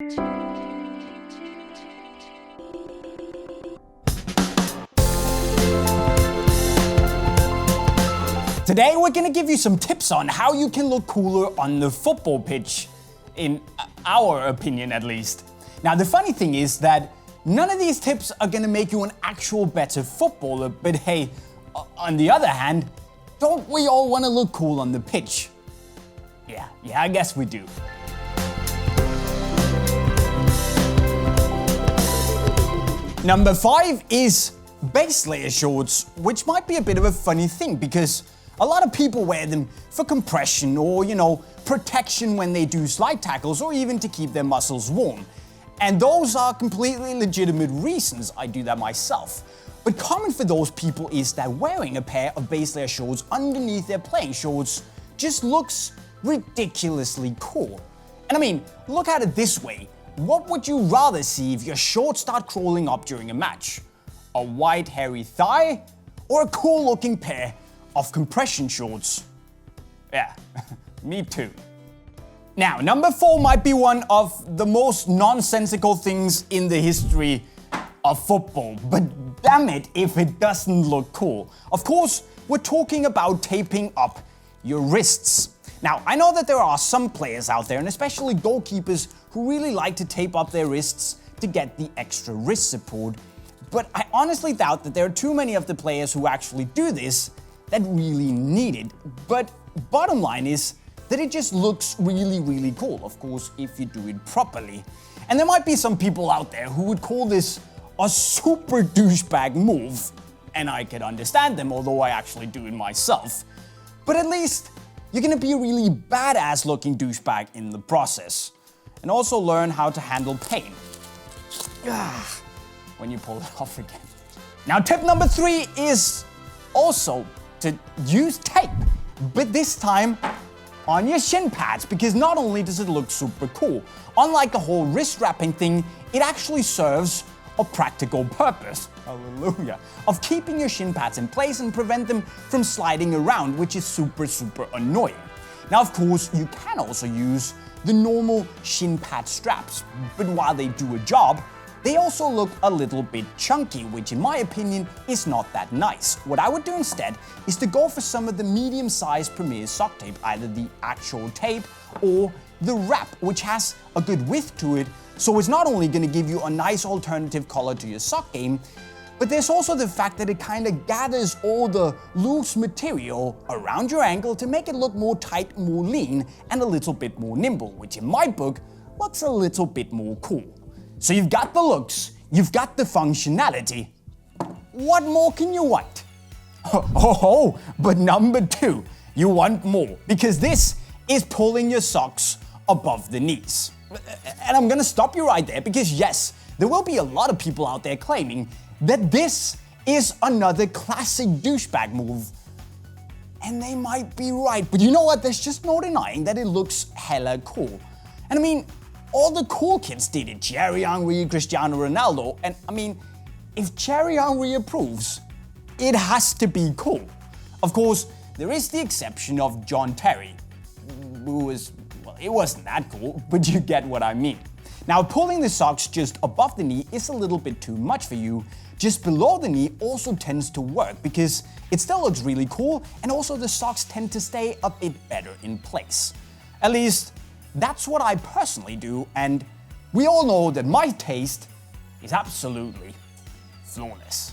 Today we're gonna give you some tips on how you can look cooler on the football pitch, in our opinion at least. Now the funny thing is that none of these tips are gonna make you an actual better footballer, but hey, on the other hand, don't we all wanna look cool on the pitch? Yeah, I guess we do. Number 5 is base layer shorts, which might be a bit of a funny thing because a lot of people wear them for compression or, protection when they do slide tackles or even to keep their muscles warm. And those are completely legitimate reasons. I do that myself. But common for those people is that wearing a pair of base layer shorts underneath their playing shorts just looks ridiculously cool. And I mean, look at it this way. What would you rather see if your shorts start crawling up during a match? A white hairy thigh or a cool looking pair of compression shorts? Yeah, me too. Now, number 4 might be one of the most nonsensical things in the history of football, but damn it if it doesn't look cool. Of course, we're talking about taping up your wrists. Now, I know that there are some players out there, and especially goalkeepers, who really like to tape up their wrists to get the extra wrist support, but I honestly doubt that there are too many of the players who actually do this that really need it. But bottom line is that it just looks really, really cool, of course, if you do it properly. And there might be some people out there who would call this a super douchebag move, and I can understand them, although I actually do it myself. But at least you're gonna be a really badass looking douchebag in the process, and also learn how to handle pain when you pull it off again. Now, tip number 3 is also to use tape, but this time on your shin pads, because not only does it look super cool, unlike a whole wrist wrapping thing, it actually serves a practical purpose, hallelujah, of keeping your shin pads in place and prevent them from sliding around, which is super annoying. Now, of course, you can also use the normal shin pad straps, but while they do a job, they also look a little bit chunky, which in my opinion is not that nice. What I would do instead is to go for some of the medium-sized Premier sock tape, either the actual tape or the wrap, which has a good width to it, so it's not only going to give you a nice alternative color to your sock game, but there's also the fact that it kind of gathers all the loose material around your ankle to make it look more tight, more lean, and a little bit more nimble, which in my book looks a little bit more cool. So you've got the looks, you've got the functionality. What more can you want? But number 2, you want more, because this is pulling your socks above the knees. And I'm gonna stop you right there, because yes, there will be a lot of people out there claiming that this is another classic douchebag move. And they might be right, but you know what? There's just no denying that it looks hella cool. And I mean, all the cool kids did it. Thierry Henry, Cristiano Ronaldo. And I mean, if Thierry Henry approves, it has to be cool. Of course, there is the exception of John Terry, who was, well, it wasn't that cool, but you get what I mean. Now, pulling the socks just above the knee is a little bit too much for you. Just below the knee also tends to work because it still looks really cool, and also the socks tend to stay a bit better in place. At least, that's what I personally do, and we all know that my taste is absolutely flawless.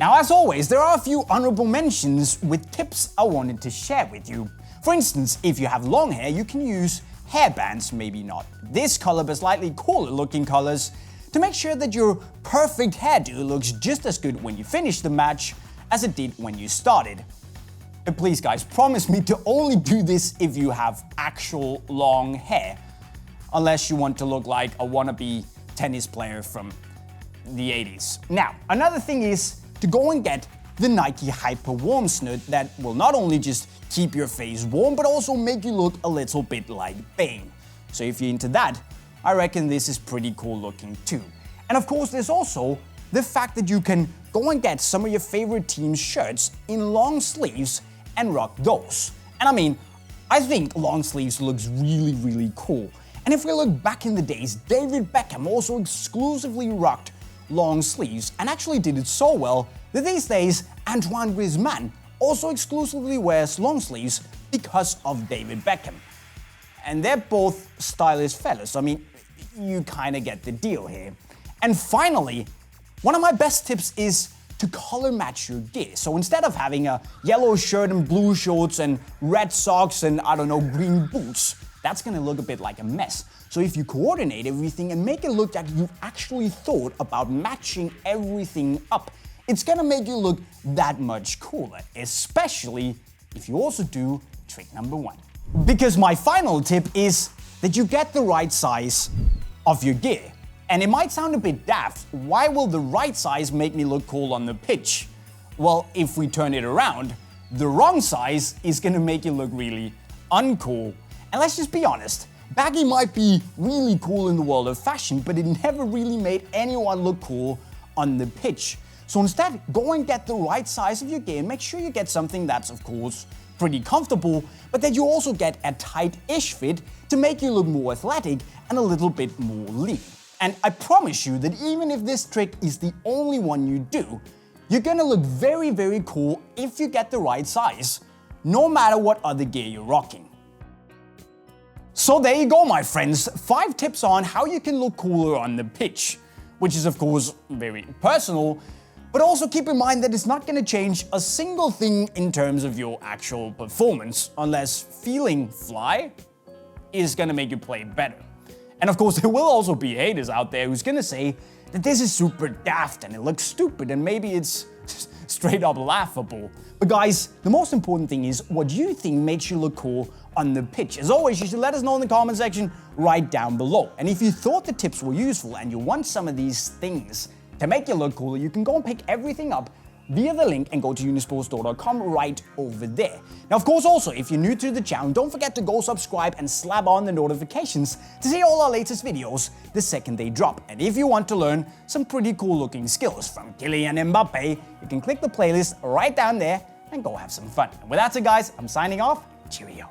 Now, as always, there are a few honorable mentions with tips I wanted to share with you. For instance, if you have long hair, you can use hairbands, maybe not this color, but slightly cooler looking colors, to make sure that your perfect hairdo looks just as good when you finish the match as it did when you started. But please guys, promise me to only do this if you have actual long hair, unless you want to look like a wannabe tennis player from the 80s. Now, another thing is to go and get the Nike Hyper Warm Snood that will not only just keep your face warm, but also make you look a little bit like Bane. So if you're into that, I reckon this is pretty cool looking too. And of course, there's also the fact that you can go and get some of your favorite team's shirts in long sleeves and rock those. And I mean, I think long sleeves looks really cool. And if we look back in the days, David Beckham also exclusively rocked long sleeves and actually did it so well that these days Antoine Griezmann also exclusively wears long sleeves because of David Beckham. And they're both stylish fellas. I mean, you kind of get the deal here. And finally, one of my best tips is to color match your gear. So instead of having a yellow shirt and blue shorts and red socks and I don't know, green boots, that's gonna look a bit like a mess. So if you coordinate everything and make it look like you actually thought about matching everything up, it's gonna make you look that much cooler, especially if you also do trick number 1. Because my final tip is that you get the right size of your gear. And it might sound a bit daft, why will the right size make me look cool on the pitch? Well, if we turn it around, the wrong size is gonna make you look really uncool. And let's just be honest, baggy might be really cool in the world of fashion, but it never really made anyone look cool on the pitch. So instead, go and get the right size of your gear and make sure you get something that's, of course, pretty comfortable, but that you also get a tight-ish fit to make you look more athletic and a little bit more lean. And I promise you that even if this trick is the only one you do, you're gonna look very cool if you get the right size, no matter what other gear you're rocking. So there you go, my friends, 5 tips on how you can look cooler on the pitch, which is of course very personal, but also keep in mind that it's not going to change a single thing in terms of your actual performance, unless feeling fly is going to make you play better. And of course, there will also be haters out there who's going to say that this is super daft and it looks stupid and maybe it's straight up laughable. But guys, the most important thing is what you think makes you look cool on the pitch. As always, you should let us know in the comment section right down below. And if you thought the tips were useful and you want some of these things to make you look cooler, you can go and pick everything up via the link and go to unisportstore.com right over there. Now, of course, also, if you're new to the channel, don't forget to go subscribe and slap on the notifications to see all our latest videos the second they drop. And if you want to learn some pretty cool looking skills from Kylian Mbappe, you can click the playlist right down there and go have some fun. And with that said, guys, I'm signing off. Cheerio.